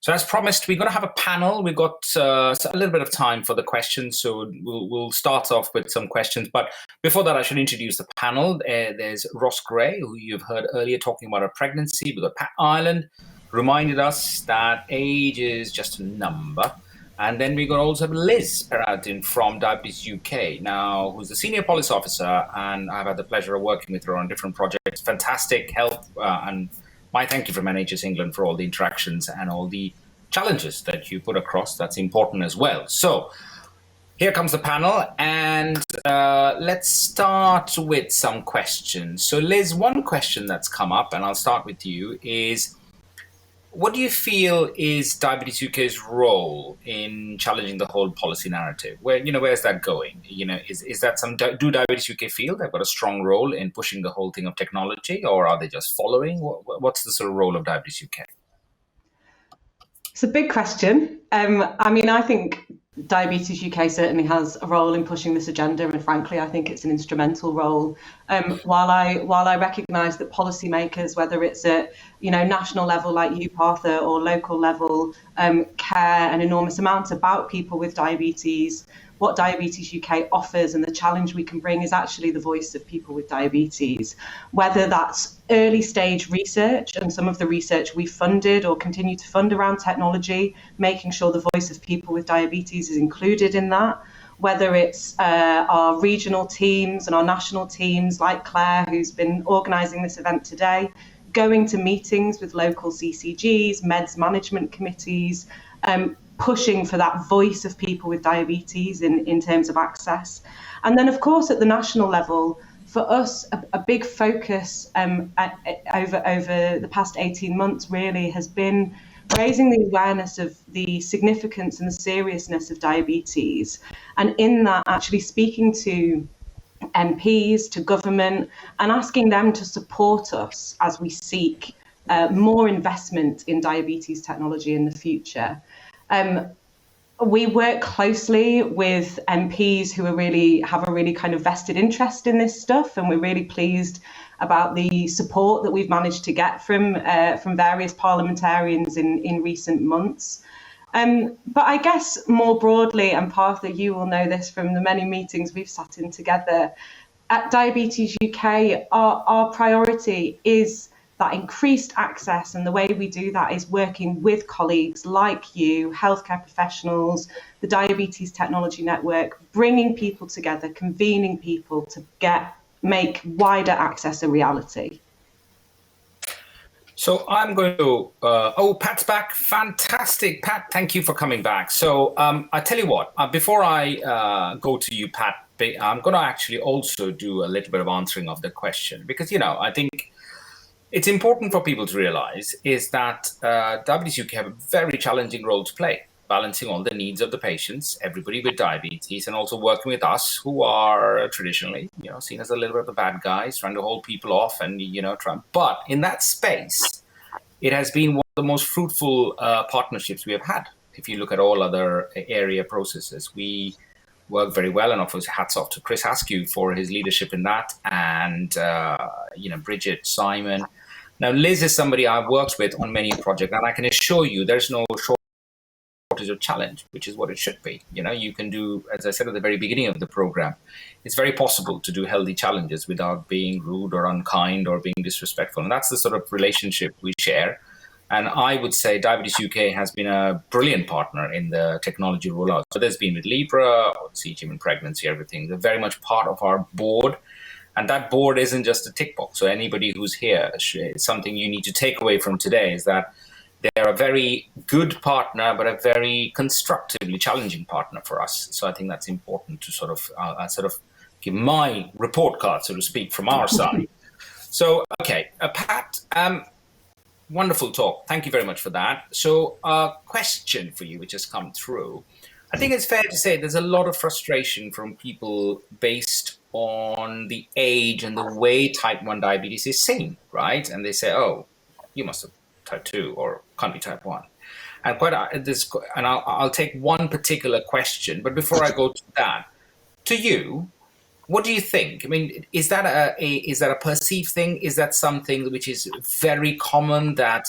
So as promised, we're going to have a panel. We've got a little bit of time for the questions, so we'll start off with some questions. But before that, I should introduce the panel. There's Ros Gray, who you've heard earlier talking about her pregnancy. We've got Pat Ireland, reminded us that age is just a number. And then we got also Liz Perraudin from Diabetes UK, now who's the Senior Policy Officer, and I've had the pleasure of working with her on different projects. Fantastic help, and my thank you from NHS England for all the interactions and all the challenges that you put across. That's important as well. So here comes the panel, and let's start with some questions. So Liz, one question that's come up, and I'll start with you, is what do you feel is Diabetes UK's role in challenging the whole policy narrative? Where's that going? Is that do Diabetes UK feel they've got a strong role in pushing the whole thing of technology, or are they just following? What's the sort of role of Diabetes UK? It's a big question. I think Diabetes UK certainly has a role in pushing this agenda, and frankly, I think it's an instrumental role. While I recognise that policymakers, whether it's at national level like you, Partha, or local level, care an enormous amount about people with diabetes, what Diabetes UK offers and the challenge we can bring is actually the voice of people with diabetes, whether that's early stage research and some of the research we funded or continue to fund around technology, making sure the voice of people with diabetes is included in that, whether it's our regional teams and our national teams like Claire, who's been organising this event today, going to meetings with local CCGs, meds management committees, pushing for that voice of people with diabetes in terms of access. And then, of course, at the national level, for us, a big focus over the past 18 months really has been raising the awareness of the significance and the seriousness of diabetes. And in that, actually speaking to MPs, to government, and asking them to support us as we seek more investment in diabetes technology in the future. We work closely with MPs who have a really kind of vested interest in this stuff, and we're really pleased about the support that we've managed to get from various parliamentarians in recent months. But I guess more broadly, and Partha, you will know this from the many meetings we've sat in together, at Diabetes UK, our priority is that increased access, and the way we do that is working with colleagues like you, healthcare professionals, the Diabetes Technology Network, bringing people together, convening people to make wider access a reality. So I'm going to, Pat's back. Fantastic. Pat, thank you for coming back. So I tell you what, before I go to you, Pat, I'm going to actually also do a little bit of answering of the question, because, I think it's important for people to realize is that Diabetes UK have a very challenging role to play, balancing all the needs of the patients, everybody with diabetes, and also working with us who are traditionally, seen as a little bit of the bad guys, trying to hold people off and, try. But in that space, it has been one of the most fruitful partnerships we have had. If you look at all other area processes, we work very well, and of course, hats off to Chris Askew for his leadership in that, and Bridget, Simon. Now, Liz is somebody I've worked with on many projects, and I can assure you there's no shortage of challenge, which is what it should be. You can do, as I said at the very beginning of the program, it's very possible to do healthy challenges without being rude or unkind or being disrespectful. And that's the sort of relationship we share. And I would say Diabetes UK has been a brilliant partner in the technology rollout. So there's been with Libra, or CGM and pregnancy, everything. They're very much part of our board. And that board isn't just a tick box. So anybody who's here, something you need to take away from today is that they're a very good partner, but a very constructively challenging partner for us. So I think that's important to sort of give my report card, so to speak, from our side. So, okay, Pat, wonderful talk. Thank you very much for that. So a question for you, which has come through. I think it's fair to say there's a lot of frustration from people based on the age and the way type 1 diabetes is seen, right? And they say, oh, you must have type 2 or can't be type 1. And I'll take one particular question, but before I go to that, to you, what do you think? I mean, is that a perceived thing? Is that something which is very common, that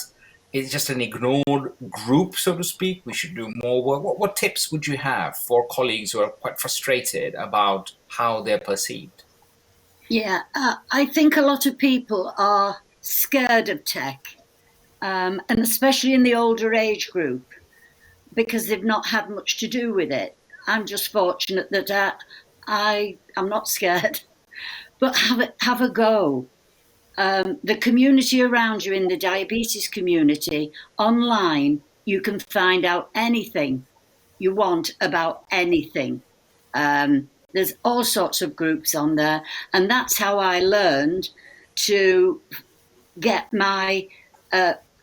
it's just an ignored group, so to speak. We should do more work. What tips would you have for colleagues who are quite frustrated about how they're perceived? Yeah, I think a lot of people are scared of tech, and especially in the older age group, because they've not had much to do with it. I'm just fortunate that I'm not scared, but have a go. The community around you in the diabetes community online, you can find out anything you want about anything. There's all sorts of groups on there, and that's how I learned to get my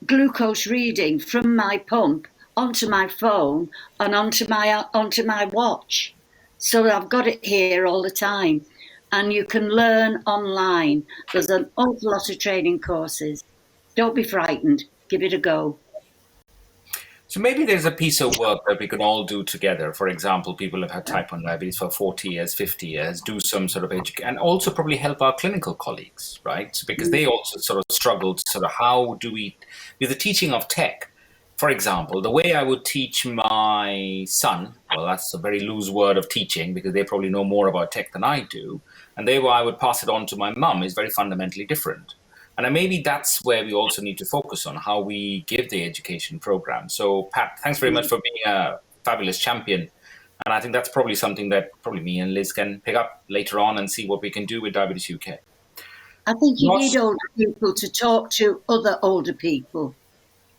glucose reading from my pump onto my phone and onto my watch. So I've got it here all the time, and you can learn online. There's an awful lot of training courses. Don't be frightened. Give it a go. So maybe there's a piece of work that we can all do together. For example, people have had type 1 diabetes for 40 years, 50 years, do some sort of education, and also probably help our clinical colleagues, right? So because they also sort of struggle to sort of how do we, with the teaching of tech, for example, the way I would teach my son, well, that's a very loose word of teaching because they probably know more about tech than I do. And the way I would pass it on to my mum is very fundamentally different. And maybe that's where we also need to focus on how we give the education program. So, Pat, thanks very much for being a fabulous champion. And I think that's probably something that probably me and Liz can pick up later on and see what we can do with Diabetes UK. I think you need older people to talk to other older people.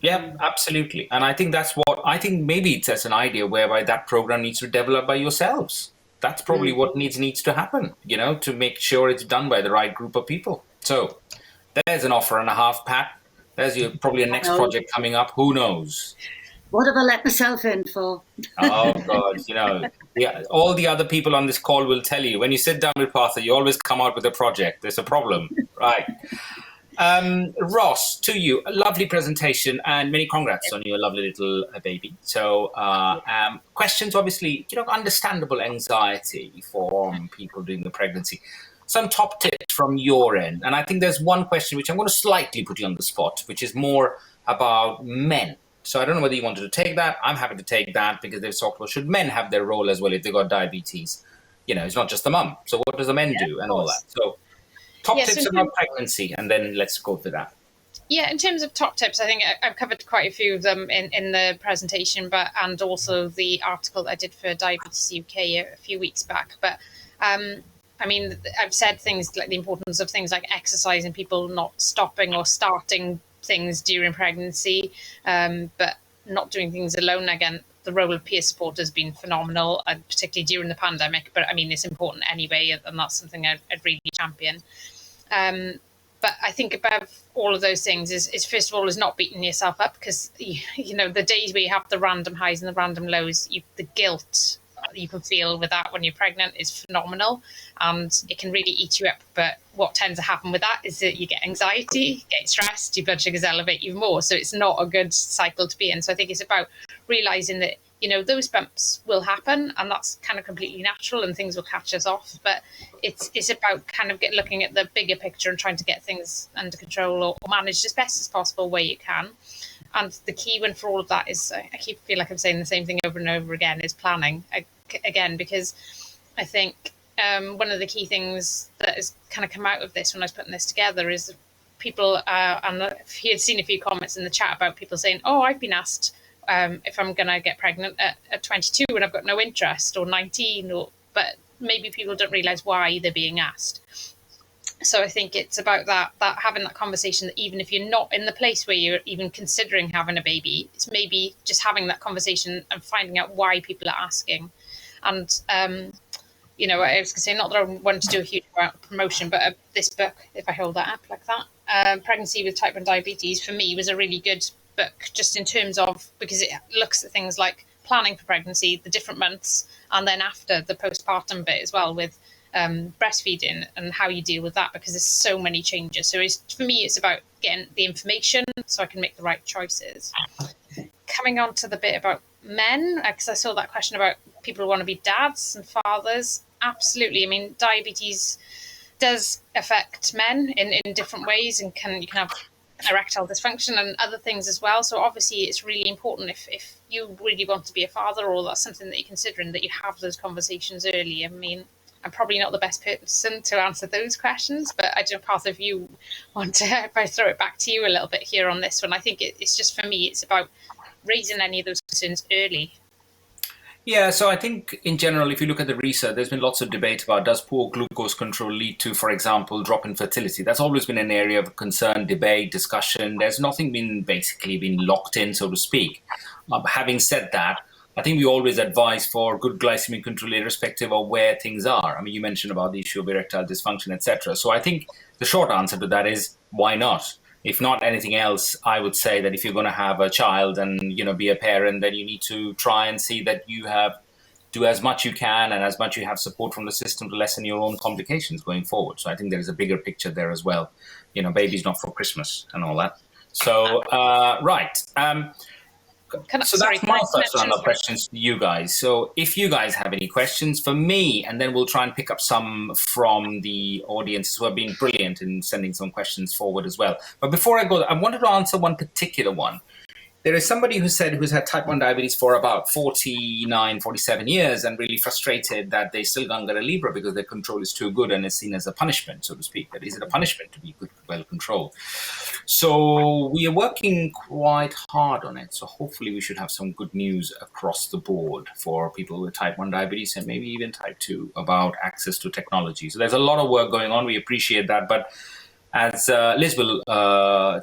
Yeah, absolutely. And I think that's what, I think maybe it's as an idea whereby that program needs to develop by yourselves. That's probably what needs to happen, you know, to make sure it's done by the right group of people. So there's an offer and a half, Pat. There's probably a next project coming up. Who knows? What have I let myself in for? Oh, God. You know, all the other people on this call will tell you, when you sit down with Partha, you always come out with a project. There's a problem, right? Ros, to you, a lovely presentation and many congrats on your lovely little baby. So questions, obviously, you know, understandable anxiety for people during the pregnancy. Some top tips from your end. And I think there's one question which I'm going to slightly put you on the spot, which is more about men. So I don't know whether you wanted to take that. I'm happy to take that because they've talked about should men have their role as well if they've got diabetes? You know, it's not just the mum. So what does the men do and all that? So top tips about pregnancy, and then let's go for that. Yeah, in terms of top tips, I think I've covered quite a few of them in the presentation, and also the article I did for Diabetes UK a few weeks back. But I mean, I've said things like the importance of things like exercise and people not stopping or starting things during pregnancy, but not doing things alone. Again, the role of peer support has been phenomenal, particularly during the pandemic. But I mean, it's important anyway, and that's something I'd really champion. But I think above all of those things is first of all, is not beating yourself up, because, you know, the days where you have the random highs and the random lows, the guilt you can feel with that when you're pregnant is phenomenal, and it can really eat you up. But what tends to happen with that is that you get anxiety, get stressed, your blood sugars elevate even more. So it's not a good cycle to be in. So I think it's about realizing that, you know, those bumps will happen, and that's kind of completely natural, and things will catch us off. But it's about kind of looking at the bigger picture and trying to get things under control or managed as best as possible where you can. And the key one for all of that is, I feel like I'm saying the same thing over and over again, is planning. Again, because I think one of the key things that has kind of come out of this when I was putting this together is people, and if you had seen a few comments in the chat about people saying, oh, I've been asked if I'm going to get pregnant at 22 and I've got no interest, or 19, but maybe people don't realise why they're being asked. So I think it's about that having that conversation, that even if you're not in the place where you're even considering having a baby, it's maybe just having that conversation and finding out why people are asking. And, you know, I was going to say, not that I wanted to do a huge amount of promotion, but this book, if I hold that up like that, Pregnancy with Type 1 Diabetes, for me was a really good book, just in terms of, because it looks at things like planning for pregnancy, the different months, and then after the postpartum bit as well, with breastfeeding and how you deal with that, because there's so many changes. So for me, it's about getting the information so I can make the right choices. Coming on to the bit about men, because I saw that question about people who want to be dads and fathers. Absolutely. I mean, diabetes does affect men in different ways, and you can have erectile dysfunction and other things as well. So obviously it's really important if you really want to be a father, or that's something that you're considering, that you have those conversations early. I mean, I'm probably not the best person to answer those questions, but I don't know, Partha, if you want to, if I throw it back to you a little bit here on this one. I think it's just, for me, it's about raising any of those concerns early. Yeah, so I think in general, if you look at the research, there's been lots of debate about, does poor glucose control lead to, for example, drop in fertility? That's always been an area of concern, debate, discussion. There's nothing been locked in, so to speak. Having said that, I think we always advise for good glycemic control irrespective of where things are. I mean, you mentioned about the issue of erectile dysfunction, etc. So I think the short answer to that is, why not? If not anything else, I would say that if you're going to have a child and, be a parent, then you need to try and see that you do as much you can and as much you have support from the system to lessen your own complications going forward. So I think there is a bigger picture there as well. Baby's not for Christmas and all that. So, right. So that's my first round of questions to you guys. So if you guys have any questions for me, and then we'll try and pick up some from the audience who have been brilliant in sending some questions forward as well. But before I go, I wanted to answer one particular one. There is somebody who's had type 1 diabetes for about 49, 47 years and really frustrated that they still can't get a Libra because their control is too good and is seen as a punishment, so to speak. That is it a punishment to be good, well controlled? So we are working quite hard on it. So hopefully we should have some good news across the board for people with type 1 diabetes and maybe even type 2 about access to technology. So there's a lot of work going on. We appreciate that. But as Liz will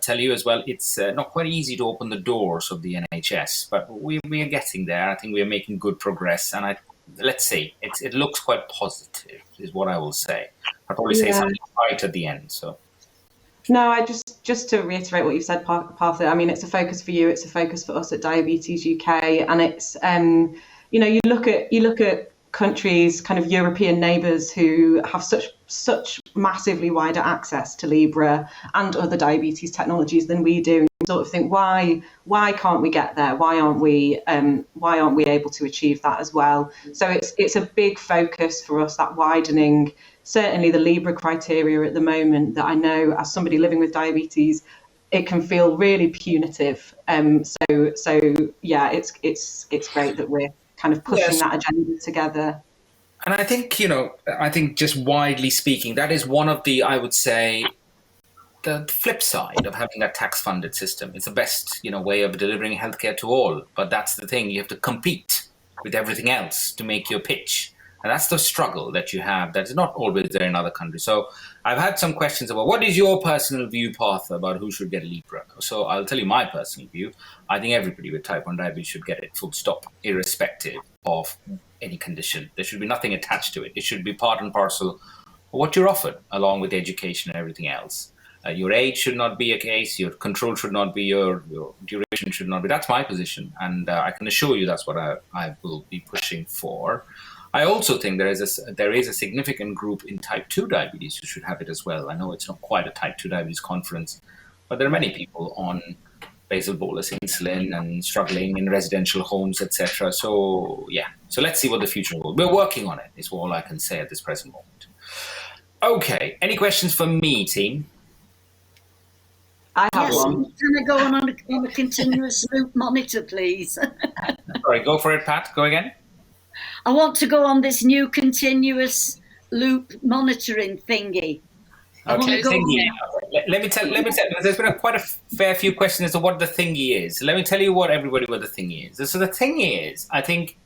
tell you as well, it's not quite easy to open the doors of the NHS, but we are getting there. I think we are making good progress, and let's see, it looks quite positive, is what I will say. I'll probably say something right at the end. So, no, I just to reiterate what you said, Partha. I mean, it's a focus for you. It's a focus for us at Diabetes UK, and it's you look at countries, kind of European neighbours who have such massively wider access to Libra and other diabetes technologies than we do. You sort of think, why can't we get there? Why aren't we able to achieve that as well? So it's a big focus for us, that widening. Certainly the Libra criteria at the moment, that I know as somebody living with diabetes, it can feel really punitive. So yeah, it's great that we're kind of pushing that agenda together. And I think just widely speaking, that is one of the, I would say, the flip side of having a tax-funded system. It's the best, way of delivering healthcare to all. But that's the thing, you have to compete with everything else to make your pitch. And that's the struggle that you have that is not always there in other countries. So I've had some questions about, what is your personal view, Partha, about who should get a Libra? So I'll tell you my personal view. I think everybody with type 1 diabetes should get it, full stop, irrespective of any condition. There should be nothing attached to it. It should be part and parcel of what you're offered, along with education and everything else. Your age should not be a case. Your control should not be. Your duration should not be. That's my position. And I can assure you that's what I will be pushing for. I also think there is a significant group in type 2 diabetes who should have it as well. I know it's not quite a type 2 diabetes conference, but there are many people on basal bolus insulin and struggling in residential homes, etc. So yeah, so let's see what the future holds. We're working on it, is all I can say at this present moment. Okay, any questions for me, team? I have one. Can I go on a continuous loop monitor, please? Sorry, go for it, Pat. Go again. I want to go on this new continuous loop monitoring thingy. Okay, thingy. Let me tell. There's been quite a fair few questions as to what the thingy is. Let me tell you what the thingy is. So the thingy is, I think,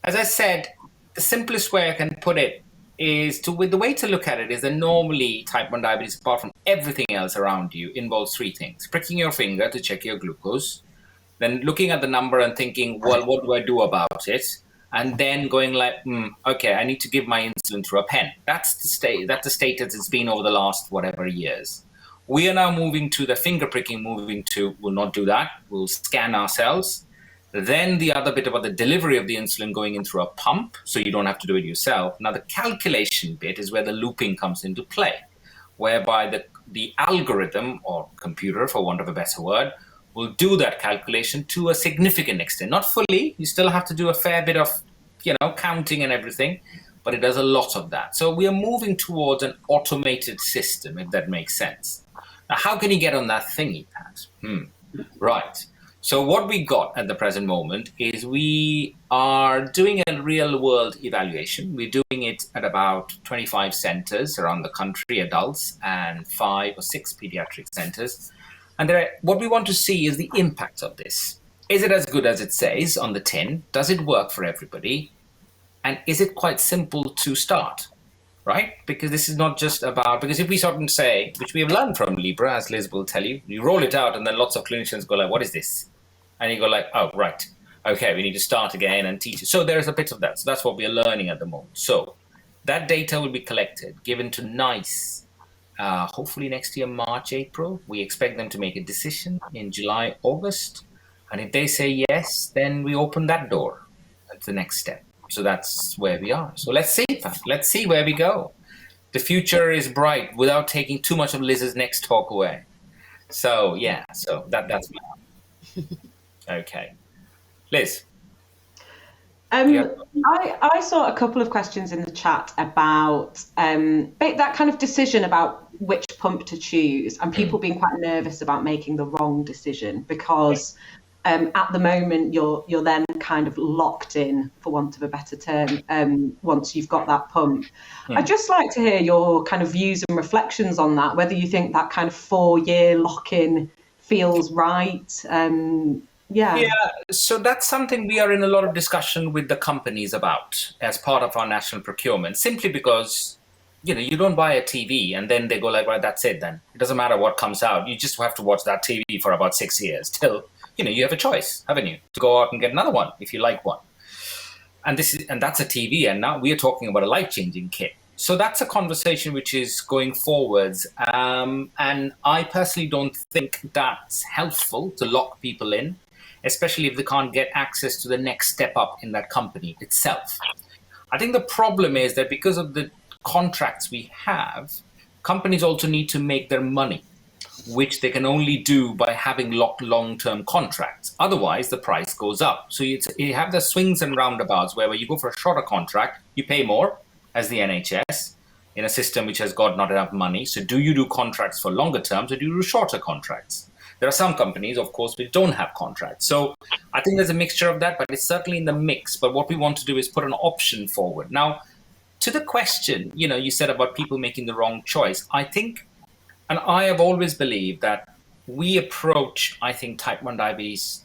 as I said, the simplest way I can put it is the way to look at it is that normally type 1 diabetes, apart from everything else around you, involves three things: pricking your finger to check your glucose, then looking at the number and thinking, well, what do I do about it? And then going like, okay, I need to give my insulin through a pen. That's the state as it's been over the last whatever years. We are now moving to the finger pricking, we'll not do that. We'll scan ourselves. Then the other bit about the delivery of the insulin going in through a pump, so you don't have to do it yourself. Now the calculation bit is where the looping comes into play, whereby the algorithm, or computer for want of a better word, will do that calculation to a significant extent. Not fully, you still have to do a fair bit of, counting and everything, but it does a lot of that. So we are moving towards an automated system, if that makes sense. Now, how can you get on that thingy, Pat? Right. So what we got at the present moment is we are doing a real world evaluation. We're doing it at about 25 centers around the country, adults, and 5 or 6 pediatric centers. And what we want to see is the impact of this. Is it as good as it says on the tin? Does it work for everybody? And is it quite simple to start? Right? Because this is not just about, because if we sort of say, which we have learned from Libra, as Liz will tell you roll it out and then lots of clinicians go like, what is this? And you go like, oh, right. Okay, we need to start again and teach it. So there's a bit of that. So that's what we are learning at the moment. So that data will be collected, given to NICE, hopefully next year, March, April. We expect them to make a decision in July, August. And if they say yes, then we open that door. That's the next step. So that's where we are. So let's see, Pat. Let's see where we go. The future is bright without taking too much of Liz's next talk away. So yeah, so that's my okay. Liz. I saw a couple of questions in the chat about that kind of decision about which pump to choose, and people being quite nervous about making the wrong decision because at the moment you're then kind of locked in, for want of a better term, once you've got that pump. I'd just like to hear your kind of views and reflections on that, whether you think that kind of 4-year lock-in feels right. Yeah, so that's something we are in a lot of discussion with the companies about as part of our national procurement, simply because, you don't buy a TV and then they go like, well, that's it then. It doesn't matter what comes out. You just have to watch that TV for about 6 years till, you have a choice, haven't you, to go out and get another one if you like one. And that's a TV, and now we are talking about a life-changing kit. So that's a conversation which is going forwards. And I personally don't think that's helpful to lock people in, especially if they can't get access to the next step up in that company itself. I think the problem is that because of the contracts we have, companies also need to make their money, which they can only do by having locked long-term contracts. Otherwise, the price goes up. So you have the swings and roundabouts where you go for a shorter contract, you pay more as the NHS in a system which has got not enough money. So do you do contracts for longer terms or do you do shorter contracts? There are some companies, of course, which don't have contracts. So I think there's a mixture of that, but it's certainly in the mix. But what we want to do is put an option forward. Now, to the question, you said about people making the wrong choice. I think, and I have always believed that we approach, I think, type 1 diabetes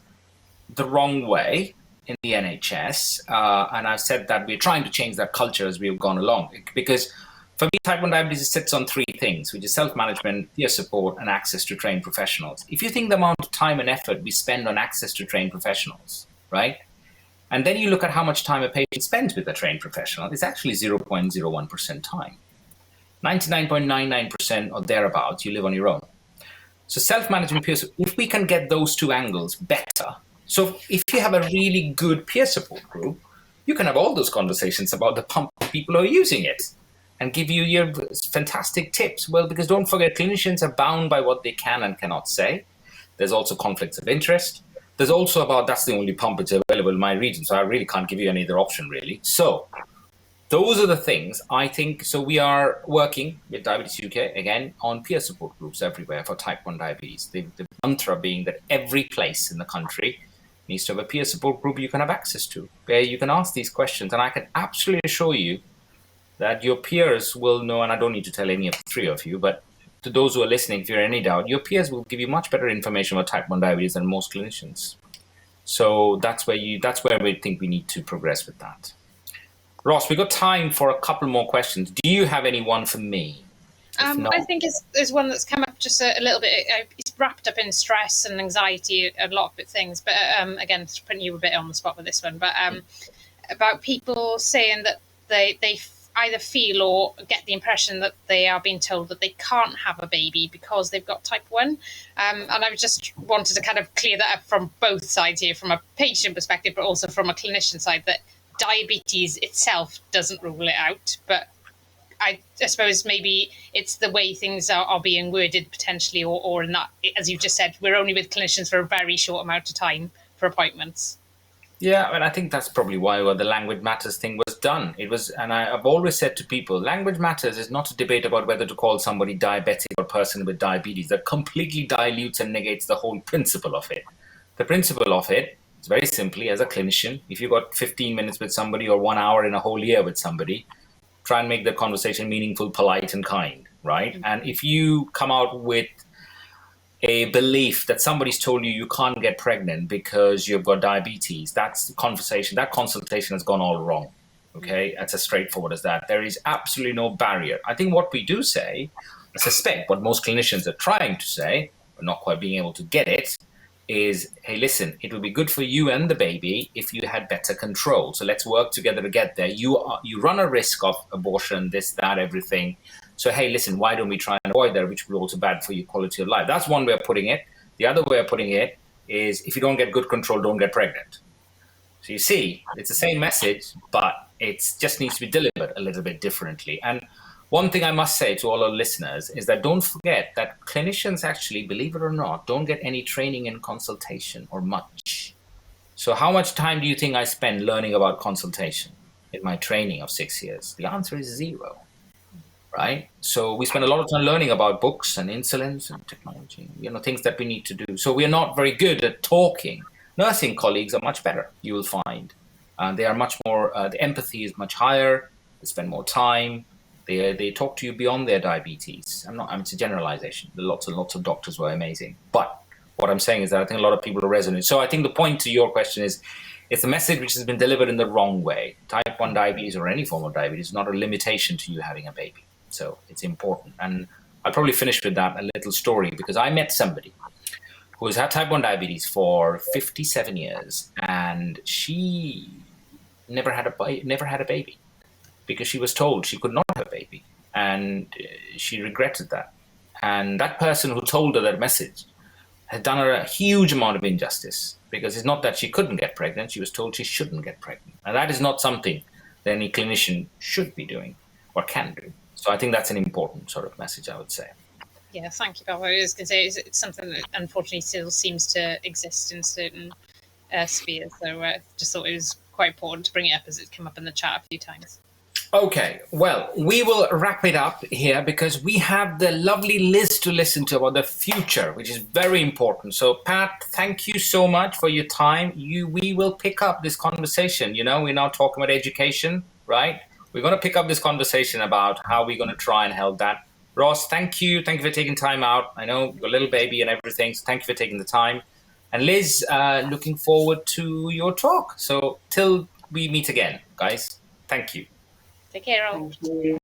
the wrong way in the NHS. And I've said that we're trying to change that culture as we've gone along. Because for me, type 1 diabetes sits on 3 things, which is self-management, peer support, and access to trained professionals. If you think the amount of time and effort we spend on access to trained professionals, right? And then you look at how much time a patient spends with a trained professional, it's actually 0.01% time. 99.99% or thereabouts, you live on your own. So self-management, peer support, if we can get those 2 angles better, so if you have a really good peer support group, you can have all those conversations about the pump people who are using it and give you your fantastic tips. Well, because don't forget, clinicians are bound by what they can and cannot say. There's also conflicts of interest. There's also about, that's the only pump that's available in my region, so I really can't give you any other option, really. So those are the things, I think. So we are working with Diabetes UK, again, on peer support groups everywhere for type 1 diabetes. The mantra being that every place in the country needs to have a peer support group you can have access to, where you can ask these questions. And I can absolutely assure you that your peers will know, and I don't need to tell any of the 3 of you, but to those who are listening, if you're in any doubt, your peers will give you much better information about type 1 diabetes than most clinicians. So that's where we think we need to progress with that. Ross, we've got time for a couple more questions. Do you have any one for me? I think there's one that's come up just a little bit. It's wrapped up in stress and anxiety, a lot of things. But again, putting you a bit on the spot with this one. But about people saying that they either feel or get the impression that they are being told that they can't have a baby because they've got type 1. And I just wanted to kind of clear that up from both sides here, from a patient perspective, but also from a clinician side, that diabetes itself doesn't rule it out. But I suppose maybe it's the way things are being worded potentially, or in that, as you've just said, we're only with clinicians for a very short amount of time for appointments. Yeah, and I think that's probably why the language matters thing was done. It was, and I've always said to people, language matters is not a debate about whether to call somebody diabetic or person with diabetes. That completely dilutes and negates the whole principle of it. The principle of it is very simply, as a clinician, if you've got 15 minutes with somebody or 1 hour in a whole year with somebody, try and make the conversation meaningful, polite, and kind, right? Mm-hmm. And if you come out with a belief that somebody's told you can't get pregnant because you've got diabetes, that's the conversation, that consultation has gone all wrong. Okay, that's as straightforward as that. There is absolutely no barrier. I think what we do say, I suspect what most clinicians are trying to say, but not quite being able to get it, is, hey, listen, it would be good for you and the baby if you had better control. So let's work together to get there. You run a risk of abortion, this, that, everything. So, hey, listen, why don't we try and avoid that, which would be also bad for your quality of life? That's one way of putting it. The other way of putting it is, if you don't get good control, don't get pregnant. So you see, it's the same message, but it just needs to be delivered a little bit differently. And one thing I must say to all our listeners is that don't forget that clinicians actually, believe it or not, don't get any training in consultation or much. So how much time do you think I spend learning about consultation in my training of 6 years? The answer is 0. Right? So we spend a lot of time learning about books and insulins and technology, things that we need to do. So we're not very good at talking. Nursing colleagues are much better, you will find. They are much more, the empathy is much higher. They spend more time. They talk to you beyond their diabetes. It's a generalization. There are lots and lots of doctors who are amazing. But what I'm saying is that I think a lot of people are resonant. So I think the point to your question is, it's a message which has been delivered in the wrong way. Type 1 diabetes or any form of diabetes is not a limitation to you having a baby. So it's important. And I'll probably finish with that, a little story, because I met somebody who has had type 1 diabetes for 57 years, and she never had a baby because she was told she could not have a baby, and she regretted that. And that person who told her that message had done her a huge amount of injustice, because it's not that she couldn't get pregnant, she was told she shouldn't get pregnant. And that is not something that any clinician should be doing or can do. So I think that's an important sort of message, I would say. Yeah, thank you, Bob. I was going to say it's something that unfortunately still seems to exist in certain spheres. So I just thought it was quite important to bring it up as it's come up in the chat a few times. Okay, well, we will wrap it up here because we have the lovely Liz to listen to about the future, which is very important. So, Pat, thank you so much for your time. We will pick up this conversation. We're now talking about education, right? We're going to pick up this conversation about how we're going to try and help that. Ros, thank you. Thank you for taking time out. I know your little baby and everything, so thank you for taking the time. And Liz, looking forward to your talk. So till we meet again, guys, thank you. Take care, all. Thank you.